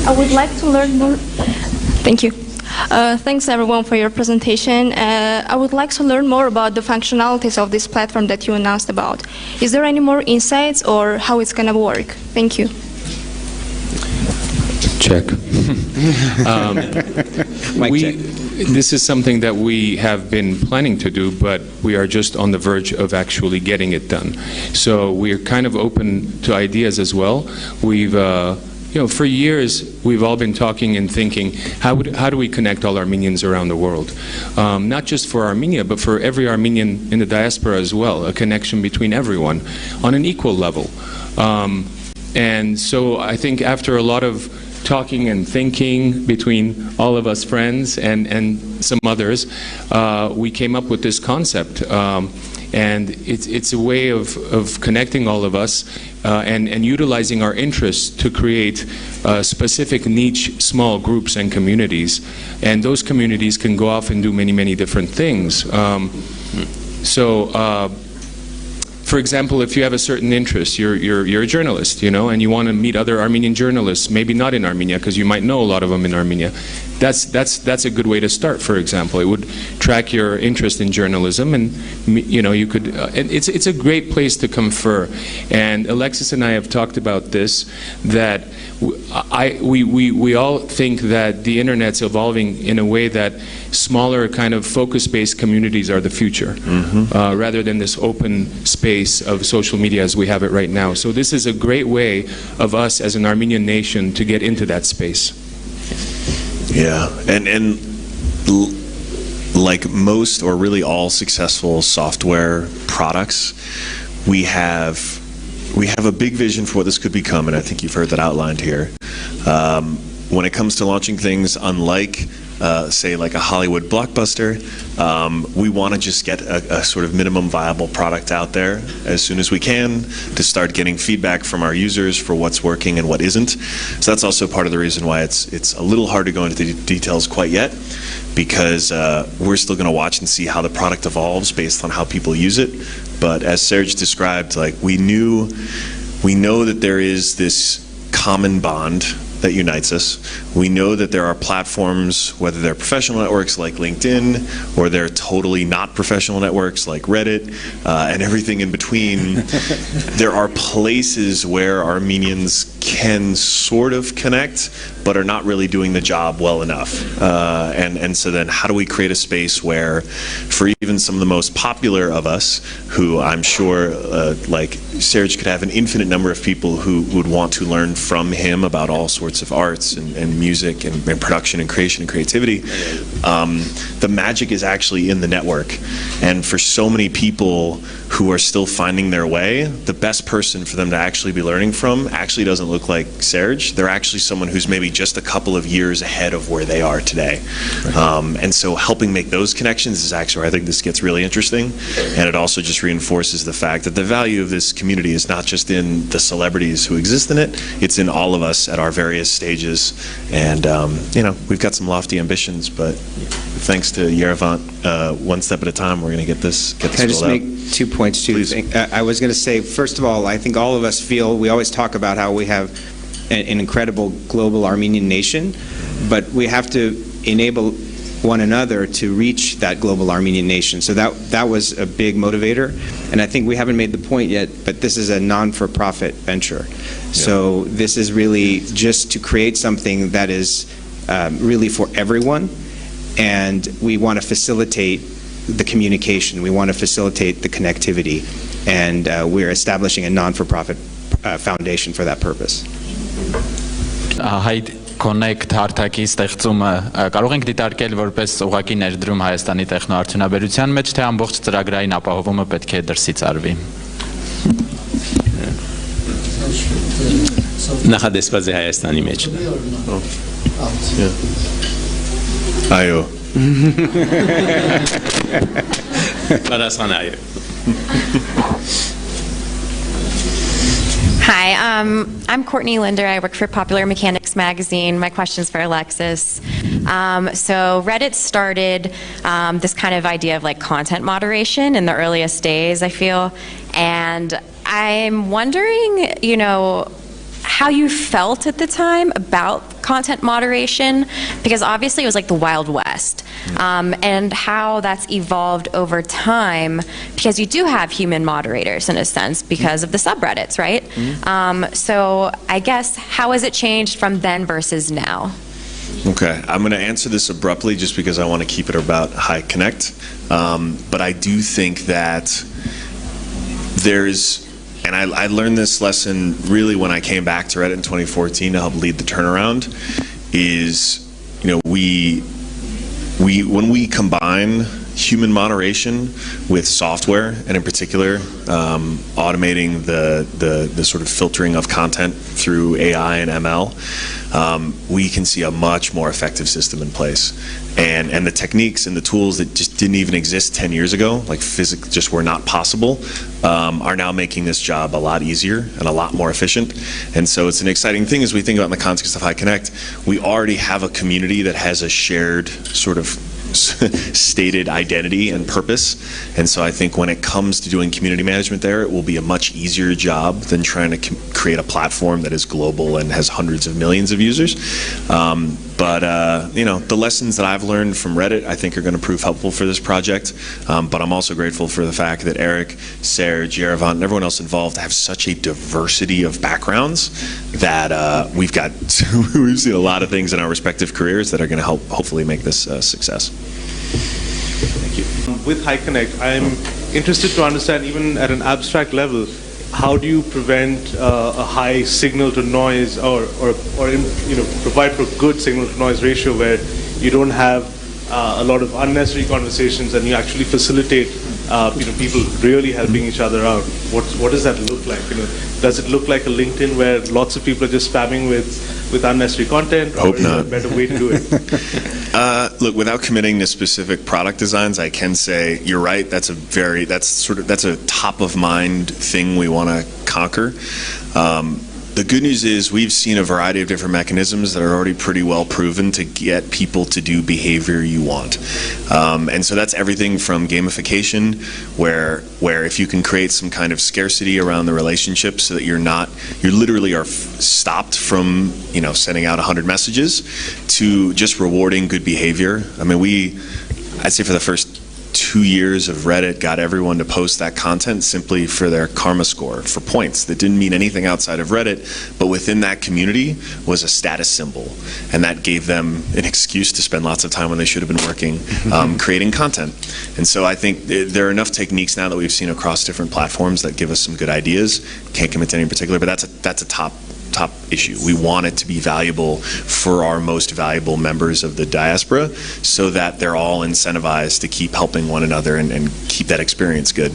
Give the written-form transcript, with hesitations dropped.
I would like to learn more. Thank you. Thanks everyone for your presentation. I would like to learn more about the functionalities of this platform that you announced about. Is there any more insights or how it's going to work? Thank you. Check. Check. This is something that we have been planning to do, but we are just on the verge of actually getting it done. So we're kind of open to ideas as well. We've for years, we've all been talking and thinking, how do we connect all Armenians around the world? Not just for Armenia, but for every Armenian in the diaspora as well, a connection between everyone on an equal level. And so I think after a lot of talking and thinking between all of us friends and some others, we came up with this concept. And it's a way of connecting all of us and utilizing our interests to create specific niche small groups and communities. And those communities can go off and do many, many different things. For example, if you have a certain interest, you're a journalist, and you want to meet other Armenian journalists, maybe not in Armenia, because you might know a lot of them in Armenia. That's a good way to start. For example, it would track your interest in journalism, and you could. It's a great place to confer. And Alexis and I have talked about this. That we all think that the internet's evolving in a way that smaller kind of focus-based communities are the future, rather than this open space of social media as we have it right now. So this is a great way of us as an Armenian nation to get into that space. Yeah, and like most or really all successful software products, we have a big vision for what this could become, and I think you've heard that outlined here. When it comes to launching things, unlike say like a Hollywood blockbuster, we want to just get a sort of minimum viable product out there as soon as we can to start getting feedback from our users for what's working and what isn't. So that's also part of the reason why it's a little hard to go into the details quite yet, because we're still going to watch and see how the product evolves based on how people use it. But as Serge described, like we know that there is this common bond that unites us. We know that there are platforms, whether they're professional networks like LinkedIn, or they're totally not professional networks like Reddit, and everything in between. There are places where Armenians can sort of connect, but are not really doing the job well enough. And so then how do we create a space where, for even some of the most popular of us, who I'm sure like Serge could have an infinite number of people who would want to learn from him about all sorts of arts and music and production and creation and creativity, the magic is actually in the network. And for so many people who are still finding their way, the best person for them to actually be learning from actually doesn't look like Serge. They're actually someone who's maybe just a couple of years ahead of where they are today. And so helping make those connections is actually where I think this gets really interesting. And it also just reinforces the fact that the value of this community is not just in the celebrities who exist in it, it's in all of us at our various stages. And we've got some lofty ambitions, but thanks to Yerevan, one step at a time, we're going to get this Can I just make 2 points too? I was going to say, first of all, I think all of us feel, we always talk about how we have an incredible global Armenian nation, but we have to enable one another to reach that global Armenian nation. So that was a big motivator. And I think we haven't made the point yet, but this is a non-for-profit venture. Yeah. So this is really just to create something that is really for everyone. And we want to facilitate the communication. We want to facilitate the connectivity. And we're establishing a non-for-profit foundation for that purpose. HyeConnect հարթակի ստեղծումը կարող ենք դիտարկել որպես ուղղակի ներդրում Հայաստանի տեխնոարդյունաբերության մեջ, թե ամբողջ ծրագրային ապահովումը պետք է դրսից արվի։ Նախադեсված է Հայաստանի մեջ։ Այո։ Պատասխան այո։ Hi, I'm Courtney Linder. I work for Popular Mechanics magazine. My question's for Alexis. So Reddit started this kind of idea of like content moderation in the earliest days, I feel. And I'm wondering, how you felt at the time about content moderation? Because obviously it was like the Wild West. And how that's evolved over time, because you do have human moderators in a sense because of the subreddits, right? So I guess how has it changed from then versus now? Okay, I'm going to answer this abruptly just because I want to keep it about HyeConnect. But I do think that there's, and I learned this lesson really when I came back to Reddit in 2014 to help lead the turnaround, is, you know, when we combine human moderation with software, and in particular automating the sort of filtering of content through AI and ML, we can see a much more effective system in place. And the techniques and the tools that just didn't even exist 10 years ago, like physics just were not possible, are now making this job a lot easier and a lot more efficient. And so it's an exciting thing as we think about in the context of HyeConnect. We already have a community that has a shared sort of stated identity and purpose, and so I think when it comes to doing community management there, it will be a much easier job than trying to create a platform that is global and has hundreds of millions of users. But you know, the lessons that I've learned from Reddit, I think, are going to prove helpful for this project. But I'm also grateful for the fact that Eric, Serge, Yerevan, and everyone else involved have such a diversity of backgrounds that we've seen a lot of things in our respective careers that are going to help hopefully make this a success. Thank you. With HyeConnect, I'm interested to understand, even at an abstract level, how do you prevent a high signal to noise, or you know, provide for a good signal to noise ratio where you don't have a lot of unnecessary conversations and you actually facilitate you know, people really helping each other out? What does that look like? You know, does it look like a LinkedIn where lots of people are just spamming with unnecessary content? Hope not. Is there a better way to do it? Look, without committing to specific product designs, I can say you're right. That's a top of mind thing we want to conquer. The good news is we've seen a variety of different mechanisms that are already pretty well proven to get people to do behavior you want. And so that's everything from gamification, where if you can create some kind of scarcity around the relationship so that you literally are stopped from, you know, sending out 100 messages, to just rewarding good behavior. I mean, I'd say for the first 2 years of Reddit got everyone to post that content simply for their karma score, for points that didn't mean anything outside of Reddit, but within that community was a status symbol, and that gave them an excuse to spend lots of time when they should have been working creating content. And so I think there are enough techniques now that we've seen across different platforms that give us some good ideas. Can't commit to any in particular, but that's a top issue. We want it to be valuable for our most valuable members of the diaspora, so that they're all incentivized to keep helping one another and keep that experience good.